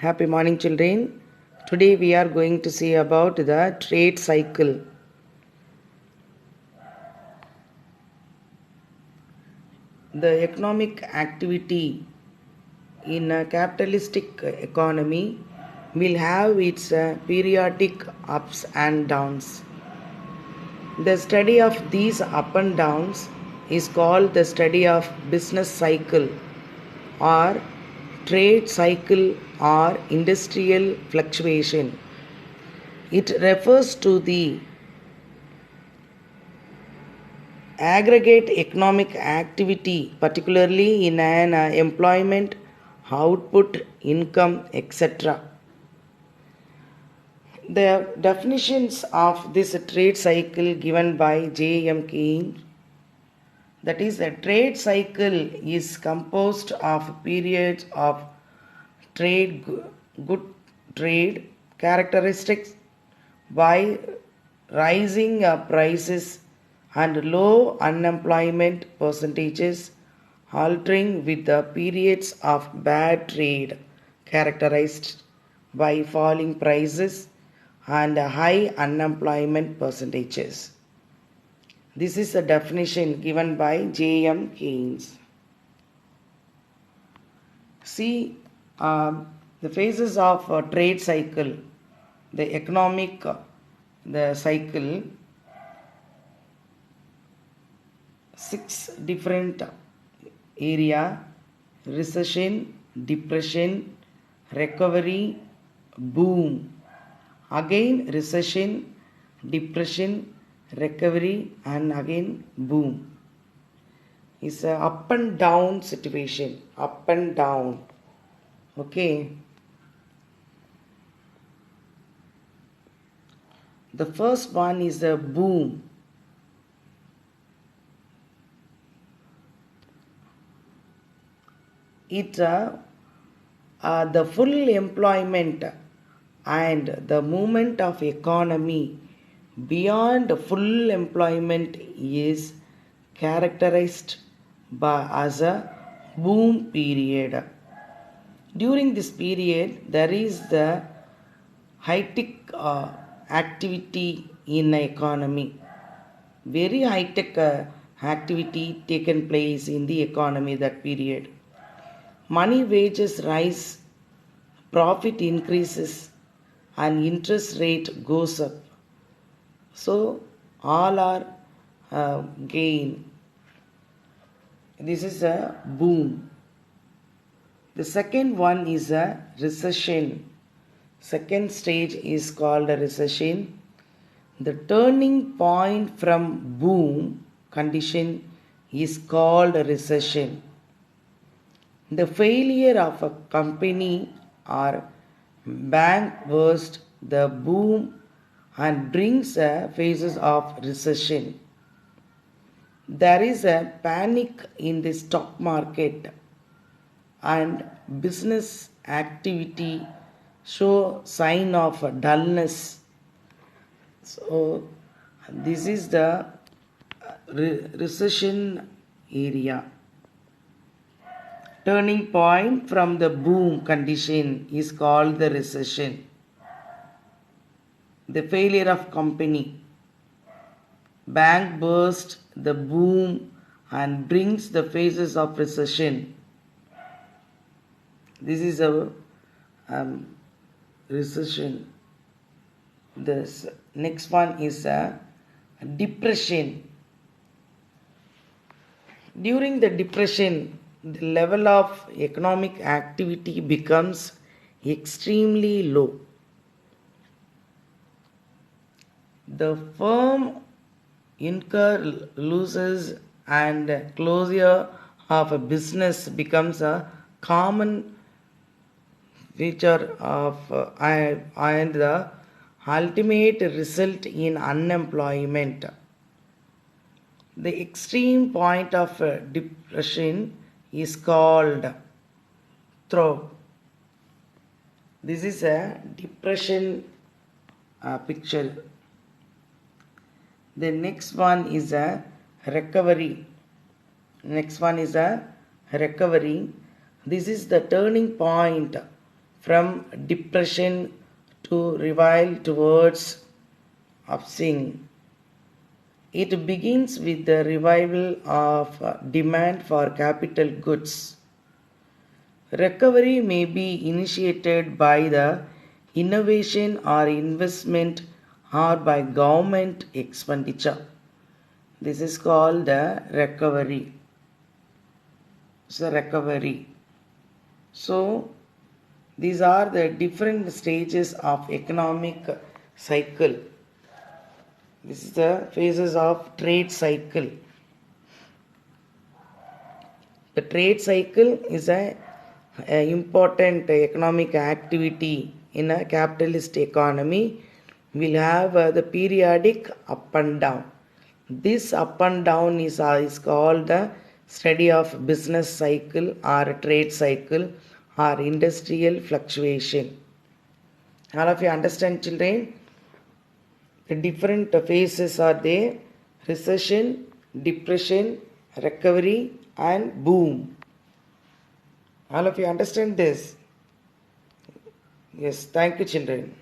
Happy morning, children. Today we are going to see about the trade cycle. The economic activity in a capitalistic economy will have its periodic ups and downs. The study of these up and downs is called the study of business cycle or trade cycle or industrial fluctuation. It refers to the aggregate economic activity, particularly in an employment, output, income, etc. The definitions of this trade cycle given by J.M. Keynes, that is, a trade cycle is composed of periods of good trade characteristics by rising prices and low unemployment percentages, altering with the periods of bad trade characterized by falling prices and high unemployment percentages. This is a definition given by J.M. Keynes. See the phases of trade cycle, the economic the cycle, 6 different area: recession, depression, recovery, boom. Again recession, depression, recovery, and again boom. It's a up and down situation, up and down. Okay. The first one is a boom. It the full employment and the movement of economy beyond full employment is characterized by as a boom period. During this period, there is the high-tech activity in the economy. Very high-tech activity taken place in the economy that period. Money wages rise, profit increases, and interest rate goes up. So all are gain. This is a boom. The second one is a recession. Second stage is called a recession. The turning point from boom condition is called a recession. The failure of a company or bank bursts the boom and brings a phases of recession. There is a panic in the stock market and business activity show sign of dullness. So this is the recession area. Turning point from the boom condition is called the recession. The failure of company. Bank burst the boom and brings the phases of recession. This is a recession. The next one is a depression. During the depression, the level of economic activity becomes extremely low. The firm incur losses and closure of a business becomes a common feature of and the ultimate result in unemployment. The extreme point of depression is called throw. This is a depression picture. The next one is a recovery. Next one is a recovery. This is the turning point from depression to revival towards upswing. It begins with the revival of demand for capital goods. Recovery may be initiated by the innovation or investment or by government expenditure. This is called the recovery. So these are the different stages of economic cycle. This is the phases of trade cycle. The trade cycle is a important economic activity in a capitalist economy. Will have the periodic up and down. This up and down is called the study of business cycle or trade cycle or industrial fluctuation. All of you understand, children? The different phases are there: recession, depression, recovery, and boom. All of you understand this? Yes, thank you, children.